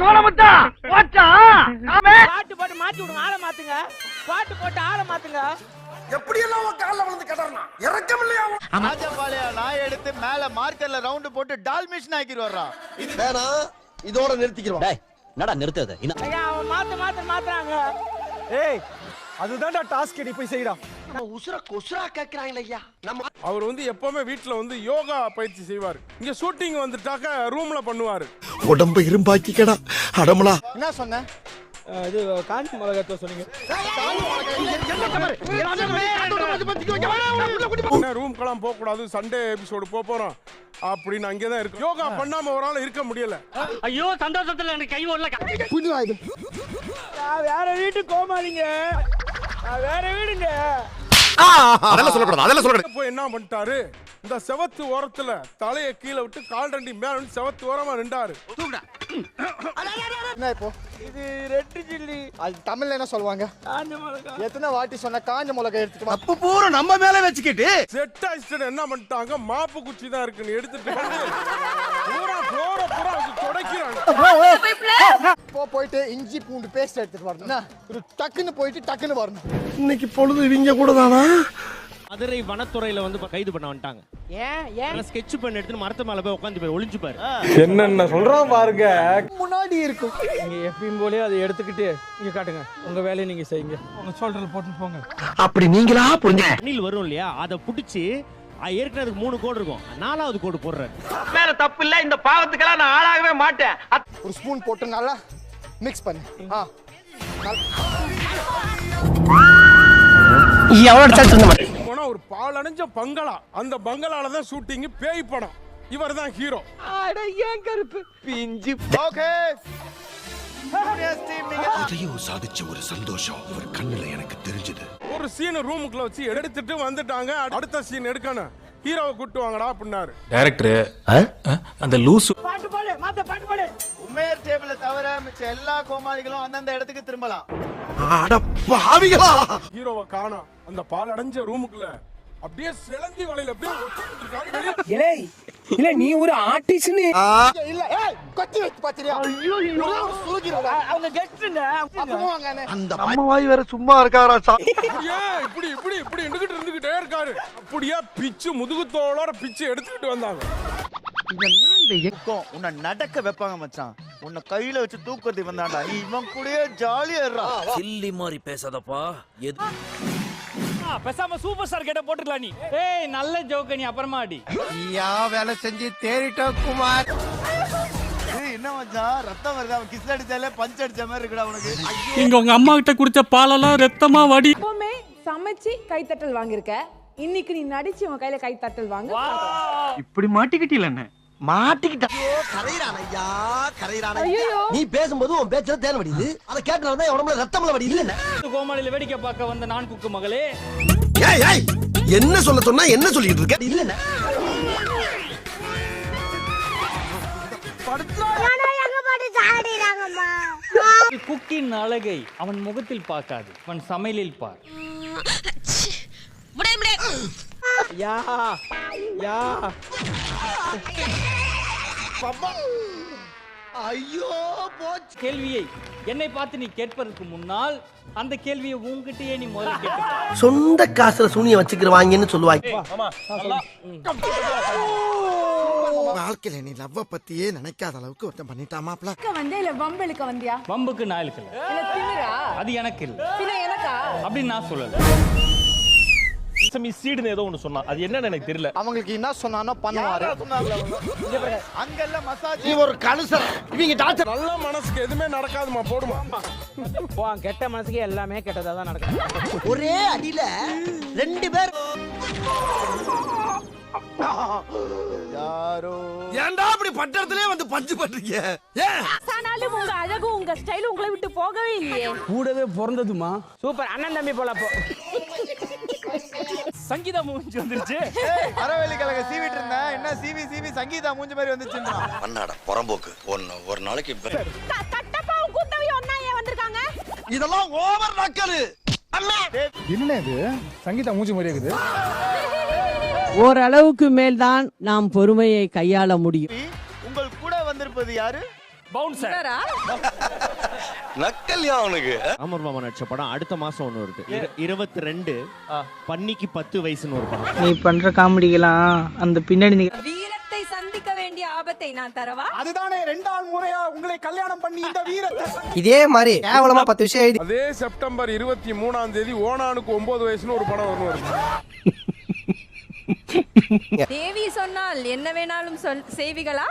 சோழமுத்தா வாச்சா பாட்டு போட்டு மாத்தி விடுங்க, ஆளை மாத்துங்க. பாட்டு போட்டு ஆளை மாத்துங்க. எப்படி எல்லாம் கால்ல விழுந்து கிடறனா இறக்கம் இல்லையா? ராஜபாளையா நாய் எடுத்து மேல மார்க்கெட்ல ரவுண்ட் போட்டு டால்மிஷன் ஆக்கிட்டு வர்றான். இது வேணா இதோட நிறுத்திக்கிறோம். டேய் என்னடா நிறுத்துது? ஐயா, அவன் மாத்துறாங்க. ஏய் அதுதான்டா டாஸ்க் நீ போய் செய்யடா. நம்ம உசுர கொசுரா கேக்குறாங்களே ஐயா. நம்ம அவர் வந்து எப்பவுமே வீட்டுல வந்து யோகா பயிற்சி செய்வார். இங்க ஷூட்டிங் வந்துட்டாக்க ரூம்ல பண்ணுவாரு. உடம்பு இரும்பாக்கிக்கடா அடமலா. என்ன சொன்ன? இது காஞ்சி மிளகாய் சொன்னீங்க. ரூம்க்கெல்லாம் போக கூடாது, சண்டே எபிசோடு போறோம் அப்படின்னு அங்கேதான் இருக்கு. யோகா பண்ணாம ஒரு ஆள் இருக்க முடியல. ஐயோ சந்தோஷத்துல எனக்கு கை ஓடல. வேற வீட்டு கோமாளிங்க, வேற வீடுங்க. அதெல்லாம் சொல்லக்கூடாது, அதெல்லாம் சொல்லக்கூடாது. போய் என்ன பண்ணிட்டாரு, இந்த செவத்து ஓரத்துல தலையை கீழே விட்டு கால் ரெண்டி மேல செவத்து ஓரமா நின்றாரு. என்ன இப்போ இது ரெட் சில்லி. அது தமிழ்ல என்ன சொல்லுவாங்க? காஞ்ச மிளகாய். எத்தனை வாட்டி சொன்ன காஞ்ச மிளகாய் எடுத்துட்டு வா. அப்ப பூரா நம்ம மேல வச்சுக்கிட்டு செட் ஆயிடுச்சு. என்ன பண்ணிட்டாங்க, மாப்பு குச்சி தான் இருக்குன்னு எடுத்துட்டு வந்து பூரா ஃப்ளோர பூரா துடைக்கிறாங்க. போயிட்டு இஞ்சி பூண்டு பேஸ்ட் எடுத்துட்டு வரணும். ஒரு டக்குன்னு போயிட்டு டக்குன்னு வரணும். இன்னைக்கு பொழுது இவங்க கூட தானா? மதுரை வனத்துறையில வந்து கைது பண்ண வந்துட்டாங்க. ஏன் ஸ்கெட்ச் பண்ண எடுத்து மரத்து மேல போய் உட்காந்து போய் ஒளிஞ்சு பாரு. என்னென்ன சொல்றான் பாருங்க. முன்னாடி இருக்கும். நீங்க எப்பயும் போலயே அதை எடுத்துக்கிட்டு இங்க காட்டுங்க. உங்க வேலையை நீங்க செய்யுங்க. உங்க ஷோல்டர்ல போட்டு போங்க. அப்படி நீங்களா புரிஞ்சு அணில் வரும் இல்லையா, அதை புடிச்சு ஏற்கனவே அதுக்கு 3 கோடு இருக்கும், 4வது கோடு போடுறாரு. வேற தப்பு இல்ல, இந்த பாவத்துக்கெல்லாம் நான் ஆளாகவே மாட்டேன். ஒரு ஸ்பூன் போட்டு நல்லா மிக்ஸ் பண்ணு. போனா ஒரு பாலடைஞ்ச பங்களா, அந்த பங்களால தான் ஷூட்டிங். பேய் படம். இவர் தான் ஹீரோ. அட ஏன் கருப்பு பிஞ்சு. ஓகே அதையும் சாதிச்ச ஒரு சந்தோஷம் இவர் கண்ணுல எனக்கு தெரிஞ்சது. ஒரு சீன் ரூமுக்குள்ள வச்சு எடுத்துட்டு வந்துட்டாங்க. அடுத்த சீன் எடுக்கணும், ஹீரோவை கூட்டு வாங்கடா அப்படின்னாரு டைரக்டர். அந்த லூசு பாட்டு போடு, மாத்த பாட்டு போடு. உமேர் டேபிள தவிர மிச்ச எல்லா கோமாளிகளும் அந்தந்த இடத்துக்கு திரும்பலாம். அட பாவிகளா. ஹீரோவை காணோம். அந்த பாலடைஞ்ச ரூமுக்குள்ள அப்படியே சிலந்தி வலையில இல்ல நீ ஒரு ஆர்டிஸ்ட். இல்ல ஏய் கொத்தி வெச்சு பாத்தியா? ஐயோ சுருகிரோட அவங்க கெஸ்ட்ங்க. அப்பவாங்கனே. அந்த நம்ம வாய் வேற சும்மா இருக்காரா? இப்படி இப்படி இப்படி இருந்துகிட்டே இருக்காரு. அப்படியே பிச்சு முதுகுத்தோளோட பிச்சு எடுத்துக்கிட்டு வந்தாங்க. உன்னை நடக்க வைப்பாங்க மச்சான். உன்னை கையில வச்சு தூக்குறது வந்தாண்டா. நீ இவன் கூடயே ஜாலியா இருடா. சில்லி மாதிரி பேசாதப்பா. பேசாம சூப்பர் ஸ்டார் கேட்ட போட்டுக்கலாம் நீ. ஏய் நல்ல ஜோக்க, நீ அப்புறமா அடி. நீயா வேலை செஞ்சு தேறிட்ட குமார். என்ன மச்சான் ரத்தம் வருது? அவன் கிஸ் அடிச்சாலே பஞ்ச் அடிச்ச மாதிரி இருக்குடா உனக்கு. இங்க உங்க அம்மா கிட்ட குடிச்ச பாலெல்லாம் ரத்தமா வடி. எப்பவுமே சமைச்சு கைத்தட்டல் வாங்கியிருக்க, இன்னைக்கு நீ நடிச்சு உன் கையில கைத்தட்டல் வாங்க. இப்படி மாட்டிக்கிட்டீல என்ன? மாட்டிக்கிட்ட. கரையிறான் ஐயா கரையிறான். நீ பேசும்போது உன் பேச்சுல தேன் வடியுது. அதை கேட்டனால தான் உடம்புல ரத்தம்ல வடியுது. இல்ல கோமாளில வேடிக்கை பார்க்க வந்த நான் குக்கு மகளே. ஏய் ஏய் என்ன சொல்ல சொன்னா என்ன சொல்லிட்டு இருக்க? இல்ல குக்கின் அழகை அவன் முகத்தில் பார்க்காது, அவன் சமையலில் பார். யா யா ஐயோ போச்சு. கேள்வியை என்னை பார்த்து நீ கேட்பதற்கு முன்னால் அந்த கேள்வியை உன்கிட்டயே நீ முதல்ல கேட்டு. சொந்த காசுல சூனிய வச்சுக்கிறவாங்கன்னு சொல்லுவாங்க. வாழ்க்கையில நீ லவ்வ பத்தியே நினைக்காத அளவுக்கு ஒருத்தன் பண்ணிட்டாமாப்ல. வந்தே இல்ல வம்பெழுக்க வந்தியா? வம்புக்கு நான் இழுக்கல. இல்ல திமிரா? அது எனக்கு இல்ல. பின்ன எனக்கா? அப்படின்னு நான் சொல்லல. சீடுன்னு ஏதோ ஒண்ணு சொன்னா, அது என்னன்னு எனக்கு தெரியல. அவங்களுக்கு என்ன சொன்னானோ பண்ணுவாரு. அங்க எல்லாம் மசாஜ். நீ ஒரு கலுசர். இவங்க டாக்டர். நல்ல மனசுக்கு எதுவுமே நடக்காதுமா, போடுமா. கெட்ட மனசுக்கு எல்லாமே கெட்டதா தான் நடக்கும். ஒரே அடியில 2 பேர். யாரோ ஏன்டா அப்படி பட்டறதுலயே வந்து பஞ்சு பண்றீங்க? ஆனாலும் உங்க அழகு உங்க ஸ்டைல் உங்களை விட்டு போகவே இல்லையே. கூடவே பிறந்ததுமா. சூப்பர் அண்ணன் தம்பி போல போ. சங்கீதா மூஞ்சி வந்துருச்சு. அரவேலி கலக சீவிட்டு இருந்தேன். என்ன சிவி சங்கீதா மூஞ்சி மாதிரி வந்துச்சுன்னா அண்ணாடா புறம்போக்கு. ஒரு நாளைக்கு கட்டப்பாவும் கூத்தவையும் ஒண்ணா ஏன் வந்திருக்காங்க? இதெல்லாம் ஓவர் நக்கலு. அண்ணா என்ன இது? சங்கீதா மூஞ்சி மாதிரி இருக்குது. ஓரளவுக்கு மேல் தான் நாம் பொறுமையை கையாள முடியும். உங்கள் கூட வந்திருப்பது யாரு? பவுன்சர். நக்கல்யா அவனுக்கு அமர் மாமா நடிச்ச படம் அடுத்த மாசம் ஒண்ணு வருது 22 பன்னிக்கு 10 வயசுன்னு ஒரு படம். நீ பண்ற காமெடிகளாம் அந்த பின்னாடி வீரத்தை சந்திக்க வேண்டிய ஆபத்தை நான் தரவா? அதுதானே 2ஆம் முறையா உங்களை கல்யாணம் பண்ணி இந்த வீரத்தை. இதே மாதிரி கேவலமா 10 விஷயம் எழுதி அதே செப்டம்பர் 23ஆம் தேதி ஓனானுக்கு 9 வயசுன்னு ஒரு படம் வருது. தேவி சொன்னால் என்ன வேணாலும் செய்விகளா?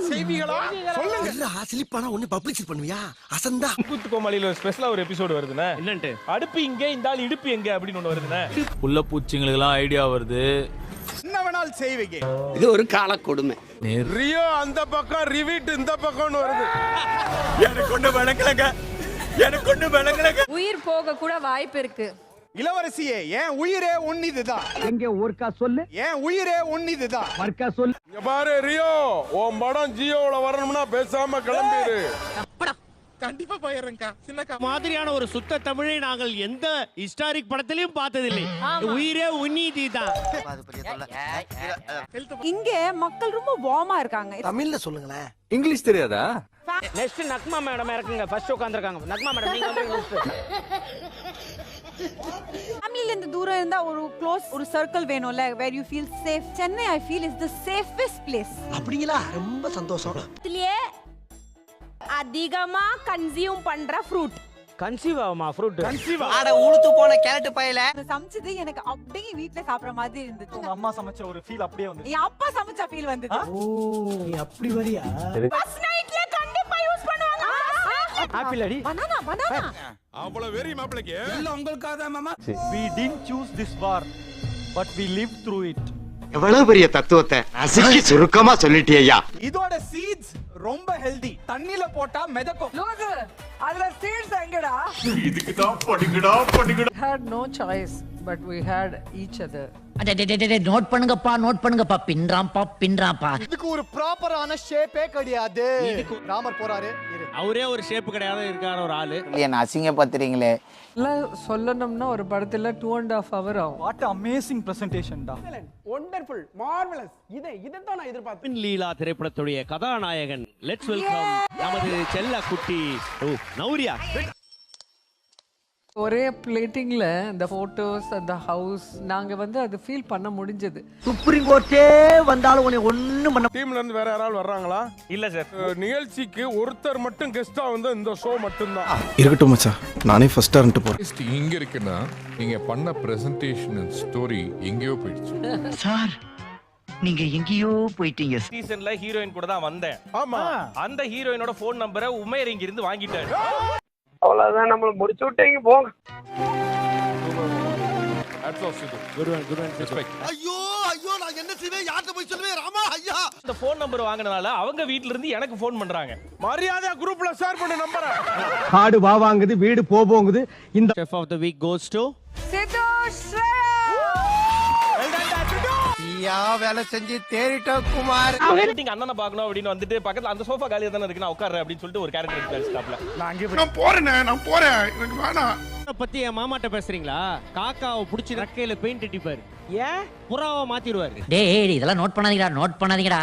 செய்திகளா சொல்லுங்க. சிலிப்பானா ஒண்ணு பப்ளிஷ் பண்ணுவியா? அசந்தா கூத்து கோமாளியில ஸ்பெஷலா ஒரு எபிசோடு வருதுண்ணே. என்னன்ட்டு அடுப்பு இங்க இந்த ஆள் இடுப்பு எங்க அப்படின்னு ஒண்ணு வருதுண்ணே. புள்ள பூச்சிங்களுக்கு எல்லாம் ஐடியா வருது. என்ன வேணாலும் செய்வீங்க. இது ஒரு கால கொடுமை. ரியோ அந்த பக்கம் ரிவிட் இந்த பக்கம்னு வருது. எனக்கு ஒண்ணு விளங்கலங்க. எனக்கு ஒண்ணு விளங்கலங்க. உயிர் போக கூட வாய்ப்பு இருக்கு. இளவரசியே ஏன் உயிரே உன்னிதுதான். எங்க ஒருக்கா சொல்லு, ஏன் உயிரே உன்னிதுதான். மர்க்கா சொல்லு. இங்க பாரு ரியோ, உன் படம் ஜியோல வரணும்னா பேசாம கிளம்பிடு. கண்டிப்பா போயிடுறேன்க்கா. சின்னக்கா மாதிரியான ஒரு சுத்த தமிழை நாங்கள் எந்த ஹிஸ்டாரிக் படத்திலையும் பார்த்ததில்லை. உயிரே உன்னீதி தான். இங்க மக்கள் ரொம்ப வார்மா இருக்காங்க. தமிழ்ல சொல்லுங்களேன். இங்கிலீஷ் தெரியாதா? நெக்ஸ்ட் நக்மா மேடம் இறக்குங்க. ஃபர்ஸ்ட் உட்கார்ந்திருக்காங்க. நக்மா மேடம் நீங்க வந்து ஃபேமிலில இருந்து தூரம் இருந்தா ஒரு க்ளோஸ் ஒரு சர்க்கிள் வேணும்ல, where you feel safe. Chennai I feel is the safest place. அப்படிங்களா? ரொம்ப சந்தோஷம். இதுலயே அதிகமா கன்சியூம் பண்ற ஃப்ரூட். கன்சீவ் ஆகுமா ஃப்ரூட்? ஆட ஊளுத்து போன கேரட் பையல. சமைச்சது எனக்கு அப்படியே வீட்ல சாப்பிடுற மாதிரி இருந்துச்சு. உங்க அம்மா சமைச்ச ஒரு ஃபீல் அப்படியே வந்து. என் அப்பா சமைச்ச ஃபீல் வந்தது. நீ அப்படி வரியா? ஃபர்ஸ்ட் நைட்ல கண்டிப்பா யூஸ் பண்ணுவாங்க. ஆப்பிள் அடி. பனானா. அவ்வளவு வெரி மாப்பிளைக்கு. இல்ல உங்களுக்காக தான் மாமா. We didn't choose this war, but we lived through it. எவ்வளவு பெரிய தத்துவத்தை அசிக்கி சுருக்கமா சொல்லிட்டியா. இதோட சீட்ஸ் ரொம்ப ஹெல்தி. தண்ணில போட்டா மிதக்கும். அதுல சீட்ஸ் எங்கடா? இதுக்கு தான் படிங்கடா. had no choice but we had each other. Note பண்ணுங்கப்பா பின்றாம்பா. இதுக்கு ஒரு ப்ராப்பரான ஷேப்பே கிடையாது. ராமர் போறாரு. அவரே ஒரு ஷேப் கிடையாது இருக்கான ஒரு ஆளு. என்ன அசிங்கப்படுத்துறீங்களே. சொல்லணும்னா ஒரு படத்துல 2.5 hour ஆகும். வாட் அமேசிங் பிரசன்டேஷன் டா. Wonderful marvellous. இதைத்தான் நான் எதிர்பார்த்தேன். லீலா திரைப்படத்துடைய கதாநாயகன். லெட்ஸ் வெல்கம் நமது செல்ல குட்டி நௌரியா. ஒரே பிளேட்டிங்ல இந்த போட்டோஸ் அந்த ஹவுஸ் நாங்க வந்து அது ஃபீல் பண்ண முடிஞ்சது. சுப்ரீம் கோர்ட்டே வந்தாலும் உன்னை ஒண்ணும் பண்ண. டீம்ல இருந்து வேற யாராவது வர்றாங்களா? இல்ல சார். நிகழ்ச்சிக்கு ஒருத்தர் மட்டும் கெஸ்டா வந்து இந்த ஷோ மட்டும் தான். இருக்கட்டும் மச்சான். நானே ஃபர்ஸ்ட் டர்ன்ட் போறேன். இங்க இருக்குன்னா நீங்க பண்ண பிரசன்டேஷன் ஸ்டோரி எங்கேயோ போயிடுச்சு. சார் நீங்க எங்கேயோ போயிட்டீங்க. சீசன்ல ஹீரோயின் கூட தான் வந்தேன். ஆமா. அந்த ஹீரோயினோட போன் நம்பரை உமேர் இங்க இருந்து வாங்கிட்டாரு. அவ்வளவுதான் நம்மள முடிச்சு விட்டீங்க போங்க. ஐயோ ஐயோ நான் என்ன செய்வேன்? யார்ட்ட போய் சொல்லுவேன்? ராமா ஐயா. இந்த போன் நம்பர் வாங்குனதால அவங்க வீட்ல இருந்து எனக்கு போன் பண்றாங்க. மரியாதை குரூப்ல ஷேர் பண்ண நம்பரை. காடு வா வாங்குது, வீடு போகுது. இந்த chef of the week goes to ya வேலை செஞ்சு தேறிட்டோம் குமார். நீங்க அண்ணனை பார்க்கணும் அப்படின்னு வந்துட்டு பக்கத்துல அந்த சோஃபா காலியா தானே இருக்கு, நான் உட்கார்றேன் அப்படின்னு சொல்லிட்டு ஒரு கேரக்டர் எடுத்து ஸ்டாப்ல. நான் போறேன் எனக்கு வேணாம். பத்தி என் மாமாட்ட பேசுறீங்களா? காக்காவை புடிச்சு ரக்கையில பெயிண்ட் அடிப்பாரு. ஏன் புறாவை மாத்திடுவாரு. டேய் இதெல்லாம் நோட் பண்ணாதீங்கடா.